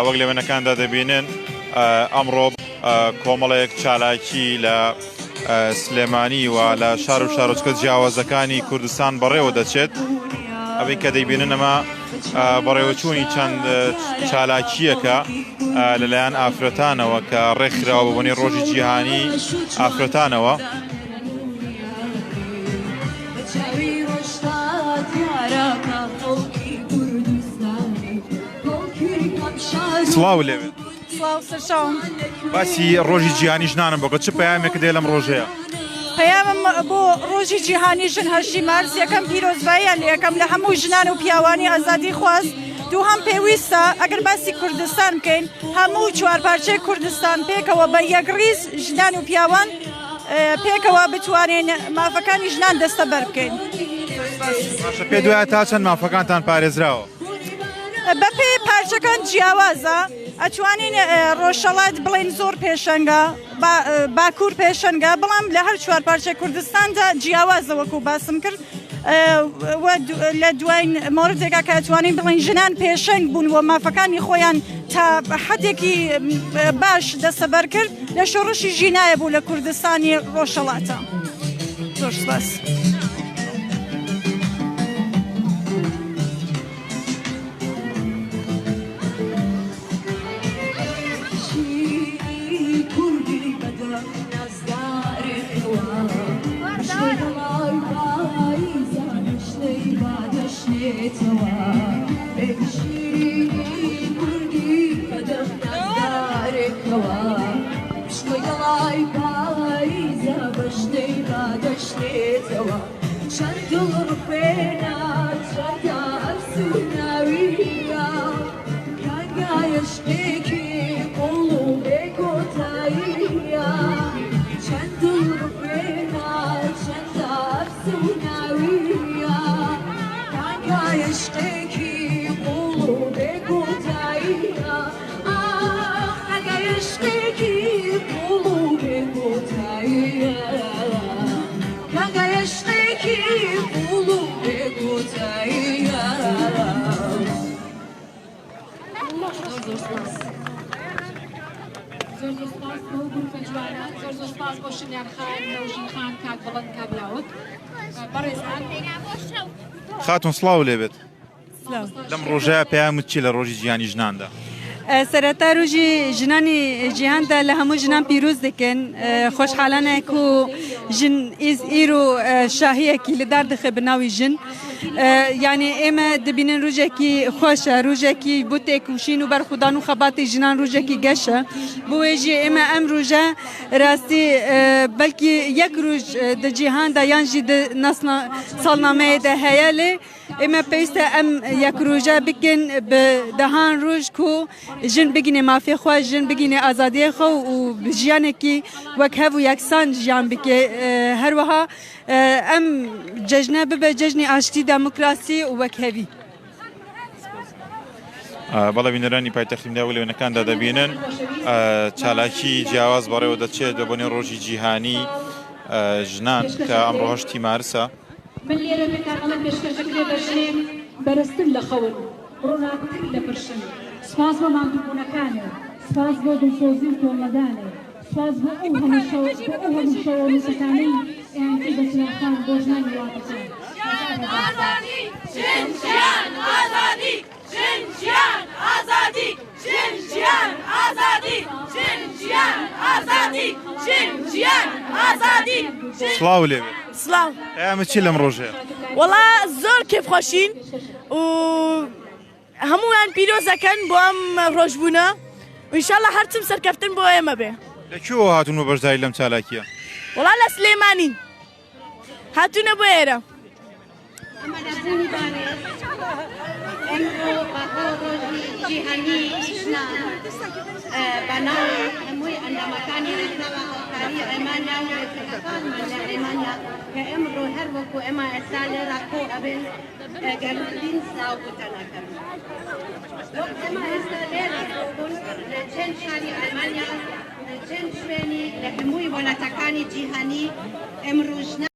وەک لێوێنەکاندا دەبینن ئەمڕۆ کۆمەڵێک چالاکی لە سلێمانی و لە شار و شارۆچکە جیاوازەکانی کوردستان بەڕێوە دەچێت. ئەوەی کە دەیبینن ئەمە بەڕێوەچوونی چەند چالاکیەکە لەلایەن ئافرەتانەوە کە ڕێکخراوە بە بۆنەی ڕۆژی جیهانی ئافرەتانەوە. سڵاو لێوێت. باسی ڕۆژی جیهانی ژنانم بۆکە چ پەیامێکە دێ لەم ڕۆژەیە؟ پەیامم بۆ ڕۆژی جیهانی ژن 8 مارس یەکەم پیرۆزباییان لە یەکەم لە هەموو ژنان و پیاوانی ئازادی خواست. دووهەم پێویستە ئەگەر باسی کوردستان بکەین هەموو چوارپارچەی کوردستان پێکەوە بە یەکڕیز ژنان و پیاوان پێکەوە بتوانین مافەکانی ژنان دەستە بەر بکەین. پێ دوایە تا چەند مافەکانتان پارێزراوە؟ بەپێ پارچەکان جیاوازە ئەتوانین ڕۆژهەڵات بڵێن زۆر پێشەنگە باکوور پێشەنگە بەڵام لە هەر چوار پارچەی کوردستاندا جیاوازە وەکو باسم کرد. لە دوای مۆردێکا کە ئەتوانین بڵێن ژنان پێشەنگ بوون و مافەکانی خۆیان تا حەدێکی باش دەستەبەر کرد لە شۆڕشی ژینایە بوو لە کوردستانی ڕۆژهەڵاتە. زۆر سپاس. خاتون سڵاو لێبێت. لەم ڕۆژەیە پەیامت چی لە ڕۆژی جیهانی ژناندا؟ سەرەتا ڕۆژی ژنانی جیهاندا لە هەموو ژنان پیرۆز دەکەن. خۆشحاڵانێک و ژن ئیر و شاهیەکی لەدار دەخێ بناوی ژن. یعنی ئێمە دەبینن ڕۆژێکی خۆشە، ڕۆژێکی بۆ تێکوشین و بەرخودان و خەباتی ژنان ڕۆژێکی گەشە. بۆ وێژی ئێمە ئەم ڕۆژە ڕاستی بەلکی یەک ڕۆژ دە جیهاندا یانژی ساڵنامەیەدا هەیە لێ ئێمە پێویستە ئەم یەک ڕۆژە بکەن بە دەهان ڕۆژ و ژن بگینێ مافێ خۆ، ژن بگینێ ئازادیە خۆ و ژیانێکی وەک هەڤ و یەکسان ژیان بکێ. هەروەها ئەم جەژنە ببە جەژنی ئاشتی دەموکراسی و وەک هەوی. بەڵێ بینەرانی پایتەختیمدا و لێوێنەکاندا دەبینن چالاکی جیاواز بەڕێوە دەچێت بۆنێ ڕۆژی جیهانی ژنان کە ئەمڕۆ 8 مارسە. من لێرە بێتاقەڵە پێشکەشەکرێ بەژنێ بەرزتر لە خەون ڕۆناکتر لە پرشن. سپاس بۆ ماندووبوونەکانێ، سپاس بۆ دڵسۆزی و تۆڵەدانێ، سپاس بۆ ئەو هەموو شەوەنووسەکانەی ئەیانکە دەچناخان بۆ ژنانی وڵاتەکان. ئازادی ژن ژیان ئازادی ژن ژیان ئازادی ژن ژیان ئازادی ژن ژیان ئازادی ژن ژیان ئازادی. سڵاو لێوێت. سڵاو. پەیامت چی لەم ڕۆژەیە؟ وەڵا زۆر کێفخۆشین و هەموویان پیرۆز دەکەن بۆ ئەم ڕۆژبوونە و ئینشاڵڵا هەرچم سەرکەفتن بۆ ئێمە بێ. لەکوێوە هاتوون بە بەشداری لەم چالاکیە؟ وەڵا لە سلێمانی هاتوونە بۆ ئێرە. ئەمڕۆ بەهۆ ڕۆژی جیهانی ژنان بەناو هەمووی ئەندامەکانی ڕێکخراوە هاوکاری ئەلمانیا و ڕێکخراوەکانمان لە ئەلمانیا کە ئەمڕۆ هەر وەکو ئێمە ئێستا لێرە کۆ ئەبێن گەرمترین سلااوبووتەنەکەن. وەک ئێمە ئێستا لێرە کۆبوون لە چەند شاری ئەلمانیا لە چەند شوێنی لە هەمووی وڵاتەکانی جیهانی ئەمڕۆ